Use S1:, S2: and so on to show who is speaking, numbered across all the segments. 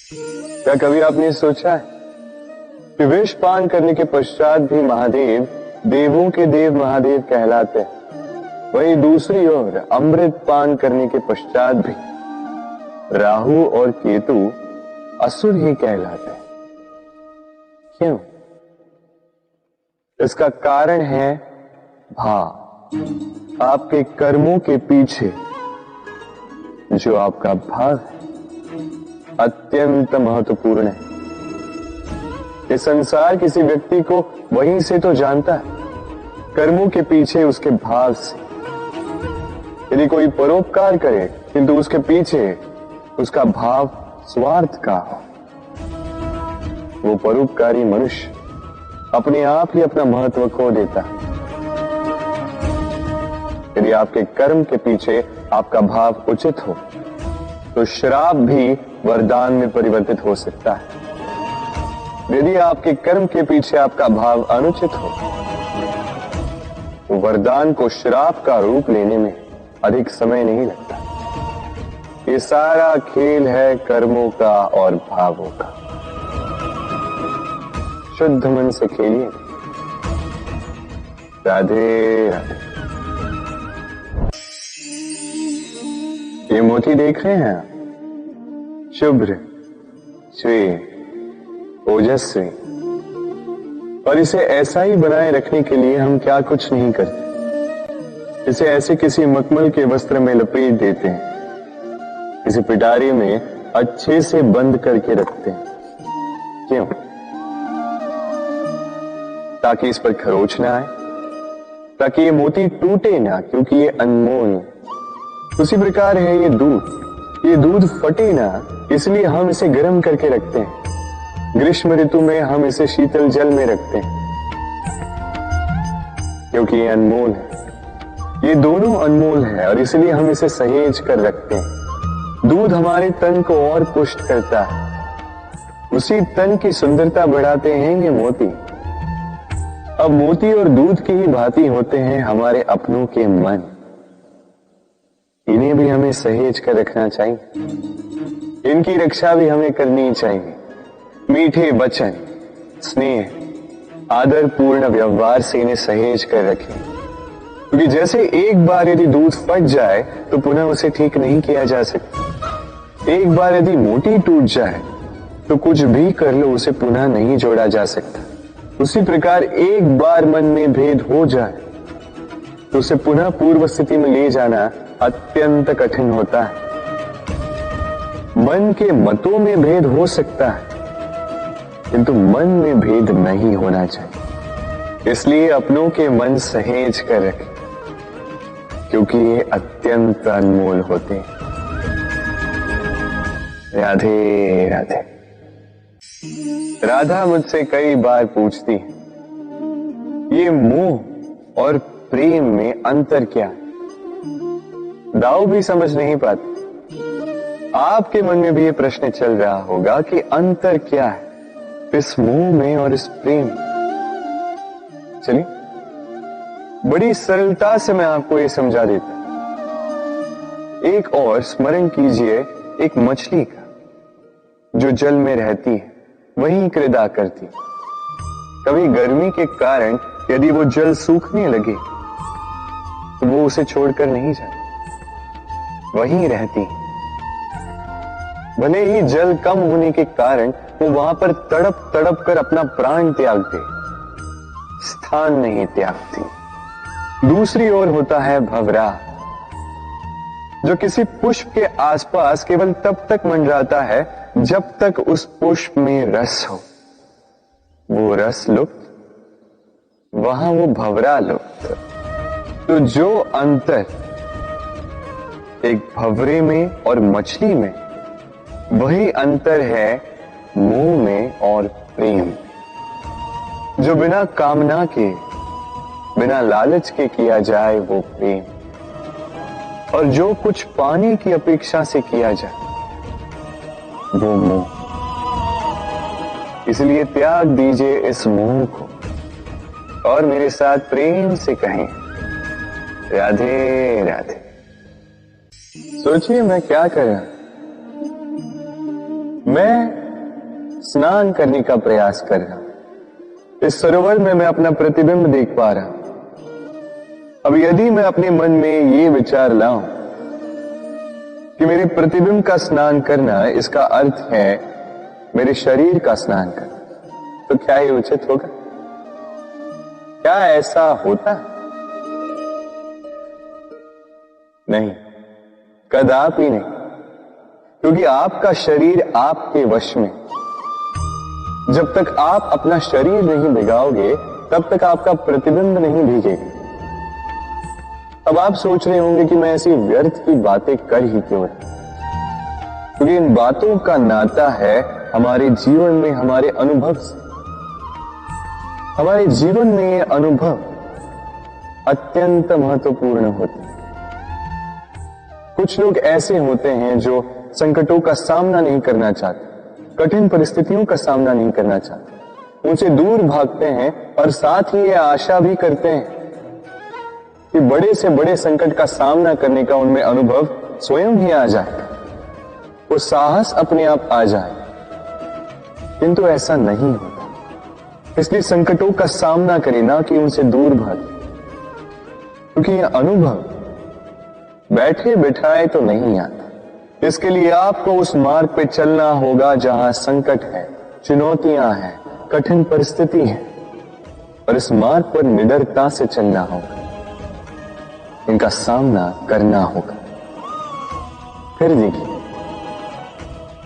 S1: क्या कभी आपने सोचा है कि विष पान करने के पश्चात भी महादेव देवों के देव महादेव कहलाते हैं, वहीं दूसरी ओर अमृत पान करने के पश्चात भी राहु और केतु असुर ही कहलाते हैं। क्यों? इसका कारण है भाव। आपके कर्मों के पीछे जो आपका भाव है अत्यंत महत्वपूर्ण है। ये संसार किसी व्यक्ति को वहीं से तो जानता है, कर्मों के पीछे उसके भाव से। यदि कोई परोपकार करे किंतु उसके पीछे उसका भाव स्वार्थ का हो, वो परोपकारी मनुष्य अपने आप ही अपना महत्व खो देता है। यदि आपके कर्म के पीछे आपका भाव उचित हो तो श्राप भी वरदान में परिवर्तित हो सकता है। यदि आपके कर्म के पीछे आपका भाव अनुचित हो तो वरदान को श्राप का रूप लेने में अधिक समय नहीं लगता। ये सारा खेल है कर्मों का और भावों का। शुद्ध मन से खेलिए। राधे राधे। ये मोती देख रहे हैं, शुभ्र, श्वेत, ओजस्वी, और इसे ऐसा ही बनाए रखने के लिए हम क्या कुछ नहीं करते। इसे ऐसे किसी मखमल के वस्त्र में लपेट देते हैं, किसी पिटारी में अच्छे से बंद करके रखते हैं। क्यों? ताकि इस पर खरोच ना आए, ताकि ये मोती टूटे ना, क्योंकि ये अनमोल है। उसी प्रकार है ये दूध फटे ना, इसलिए हम इसे गर्म करके रखते हैं। ग्रीष्म ऋतु में हम इसे शीतल जल में रखते हैं, क्योंकि ये अनमोल है। ये दोनों अनमोल है और इसलिए हम इसे सहेज कर रखते हैं। दूध हमारे तन को और पुष्ट करता है, उसी तन की सुंदरता बढ़ाते हैं ये मोती। अब मोती और दूध की ही भांति होते हैं हमारे अपनों के मन। इन्हें भी हमें सहेज कर रखना चाहिए, इनकी रक्षा भी हमें करनी चाहिए। मीठे वचन, स्नेह, आदर पूर्ण व्यवहार से इन्हें सहेज कर रखें, क्योंकि जैसे एक बार यदि दूध फट जाए तो पुनः उसे ठीक नहीं किया जा सकता। एक बार यदि मोती टूट जाए तो कुछ भी कर लो उसे पुनः नहीं जोड़ा जा सकता। उसी प्रकार एक बार मन में भेद हो जाए तो उसे पुनः पूर्व स्थिति में ले जाना अत्यंत कठिन होता है। मन के मतों में भेद हो सकता है, किंतु मन में भेद नहीं होना चाहिए। इसलिए अपनों के मन सहेज कर रखें, क्योंकि ये अत्यंत अनमोल होते हैं। राधे राधे। राधा मुझसे कई बार पूछती है, ये मोह और प्रेम में अंतर क्या है? दाऊ भी समझ नहीं पाती। आपके मन में भी ये प्रश्न चल रहा होगा कि अंतर क्या है इस मोह में और इस प्रेम में। चलिए बड़ी सरलता से मैं आपको ये समझा देता हूं। एक और स्मरण कीजिए एक मछली का, जो जल में रहती है, वहीं क्रीड़ा करती। कभी गर्मी के कारण यदि वो जल सूखने लगे तो वो उसे छोड़कर नहीं जाती, वहीं रहती। भले ही जल कम होने के कारण वो वहां पर तड़प तड़प कर अपना प्राण त्याग दे, स्थान नहीं त्यागती। दूसरी ओर होता है भंवरा, जो किसी पुष्प के आसपास केवल तब तक मंडराता है जब तक उस पुष्प में रस हो। वो रस लुप्त, वहां वो भंवरा लुप्त। तो जो अंतर एक भंवरे में और मछली में, वही अंतर है मोह में और प्रेम। जो बिना कामना के, बिना लालच के किया जाए वो प्रेम, और जो कुछ पाने की अपेक्षा से किया जाए वो मोह। इसलिए त्याग दीजिए इस मोह को और मेरे साथ प्रेम से कहें, राधे राधे। सोचिए मैं क्या कर रहा हूं। मैं स्नान करने का प्रयास कर रहा हूं। इस सरोवर में मैं अपना प्रतिबिंब देख पा रहा हूं। अब यदि मैं अपने मन में ये विचार लाऊं कि मेरे प्रतिबिंब का स्नान करना, इसका अर्थ है मेरे शरीर का स्नान करना, तो क्या ये उचित होगा? क्या ऐसा होता है? नहीं, कदापि नहीं, क्योंकि आपका शरीर आपके वश में। जब तक आप अपना शरीर नहीं भिगाओगे तब तक आपका प्रतिबिंब नहीं भीगेगा। अब आप सोच रहे होंगे कि मैं ऐसी व्यर्थ की बातें कर ही क्यों रहा, क्योंकि इन बातों का नाता है हमारे जीवन में हमारे अनुभव से। हमारे जीवन में ये अनुभव अत्यंत महत्वपूर्ण होते हैं। कुछ लोग ऐसे होते हैं जो संकटों का सामना नहीं करना चाहते, कठिन परिस्थितियों का सामना नहीं करना चाहते, उनसे दूर भागते हैं और साथ ही ये आशा भी करते हैं कि बड़े से बड़े संकट का सामना करने का उनमें अनुभव स्वयं ही आ जाएगा, वो साहस अपने आप आ जाए। किंतु ऐसा नहीं होता। इसलिए संकटों का सामना करें, ना कि उनसे दूर भागे, क्योंकि यह अनुभव बैठे बिठाए तो नहीं आता। इसके लिए आपको उस मार्ग पे चलना होगा जहां संकट है, चुनौतियां हैं, कठिन परिस्थिति है, और इस मार्ग पर निडरता से चलना होगा, इनका सामना करना होगा। फिर देखिए,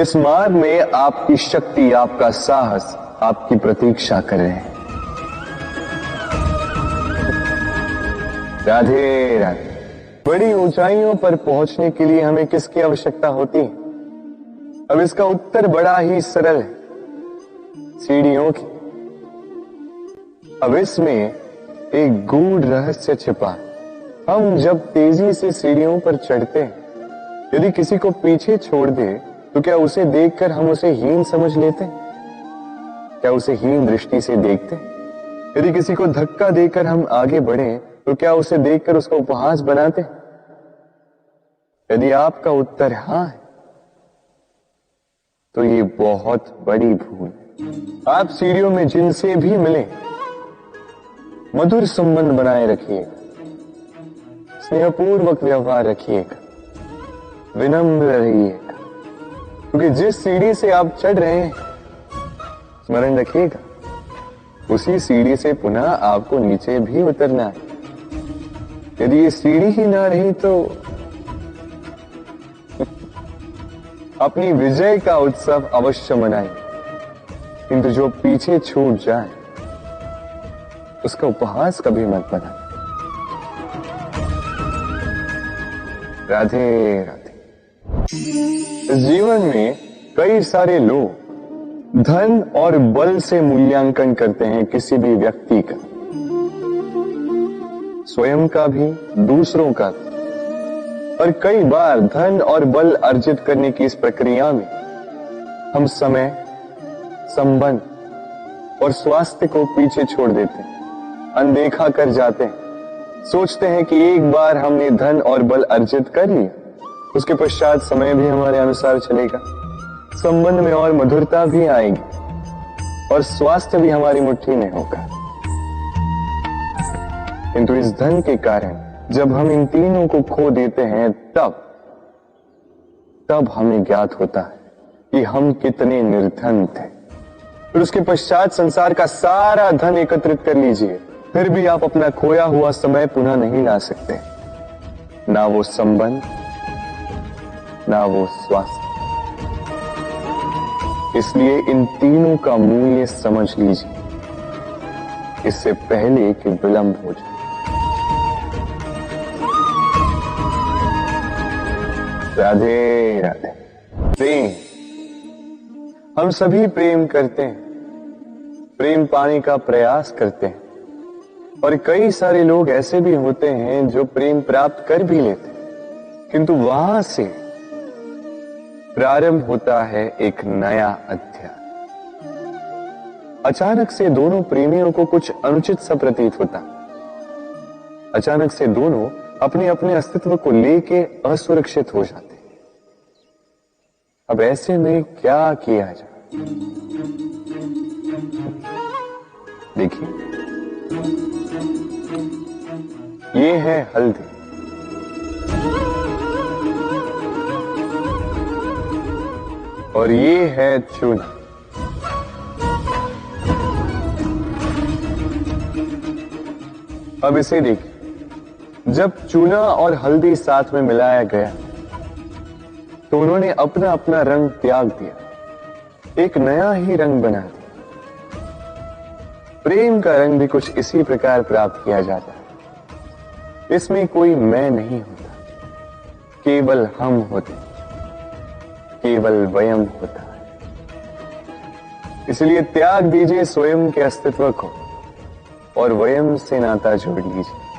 S1: इस मार्ग में आपकी शक्ति, आपका साहस आपकी प्रतीक्षा कर रहे हैं। राधे राधे। बड़ी ऊंचाइयों पर पहुंचने के लिए हमें किसकी आवश्यकता होती है? अब इसका उत्तर बड़ा ही सरल है, सीढ़ियों की। अब इसमें एक गूढ़ रहस्य छिपा है। हम जब तेजी से सीढ़ियों पर चढ़ते हैं, यदि किसी को पीछे छोड़ दे तो क्या उसे देखकर हम उसे हीन समझ लेते हैं? क्या उसे हीन दृष्टि से देखते हैं? यदि किसी को धक्का देकर हम आगे बढ़े तो क्या उसे देखकर उसका उपहास बनाते? यदि आपका उत्तर हां है तो ये बहुत बड़ी भूल है। आप सीढ़ियों में जिनसे भी मिले मधुर संबंध बनाए रखिएगा, स्नेहपूर्वक व्यवहार रखिएगा, विनम्र रहिएगा, क्योंकि जिस सीढ़ी से आप चढ़ रहे हैं, स्मरण रखिएगा, उसी सीढ़ी से पुनः आपको नीचे भी उतरना है। यदि ये सीढ़ी ही ना रही तो अपनी विजय का उत्सव अवश्य मनाएंगे, किंतु जो पीछे छूट जाए उसका उपहास कभी मत बना। राधे राधे। इस जीवन में कई सारे लोग धन और बल से मूल्यांकन करते हैं किसी भी व्यक्ति का, स्वयं का भी, दूसरों का भी। और कई बार धन और बल अर्जित करने की इस प्रक्रिया में हम समय, संबंध और स्वास्थ्य को पीछे छोड़ देते हैं, अनदेखा कर जाते हैं। सोचते हैं कि एक बार हमने धन और बल अर्जित कर लिया, उसके पश्चात समय भी हमारे अनुसार चलेगा, संबंध में और मधुरता भी आएगी और स्वास्थ्य भी हमारी मुट्ठी में होगा। किंतु इस धन के कारण जब हम इन तीनों को खो देते हैं, तब हमें ज्ञात होता है कि हम कितने निर्धन थे। फिर उसके पश्चात संसार का सारा धन एकत्रित कर लीजिए, फिर भी आप अपना खोया हुआ समय पुनः नहीं ला सकते, ना वो संबंध, ना वो स्वास्थ्य। इसलिए इन तीनों का मूल्य समझ लीजिए, इससे पहले कि विलंब हो जाए। राधे राधे। प्रेम, हम सभी प्रेम करते हैं, प्रेम पाने का प्रयास करते हैं, और कई सारे लोग ऐसे भी होते हैं जो प्रेम प्राप्त कर भी लेते हैं, किंतु वहां से प्रारंभ होता है एक नया अध्याय। अचानक से दोनों प्रेमियों को कुछ अनुचित सा प्रतीत होता। अचानक से दोनों अपने अपने अस्तित्व को लेके असुरक्षित हो जाते। अब ऐसे में क्या किया जाए? देखिए, ये है हल्दी और ये है चूना। अब इसे देखिए, जब चूना और हल्दी साथ में मिलाया गया तो उन्होंने अपना अपना रंग त्याग दिया, एक नया ही रंग बना दिया। प्रेम का रंग भी कुछ इसी प्रकार प्राप्त किया जाता है। इसमें कोई मैं नहीं होता, केवल हम होते, केवल वयम होता है। इसलिए त्याग दीजिए स्वयं के अस्तित्व को और वयम से नाता जोड़ लीजिए।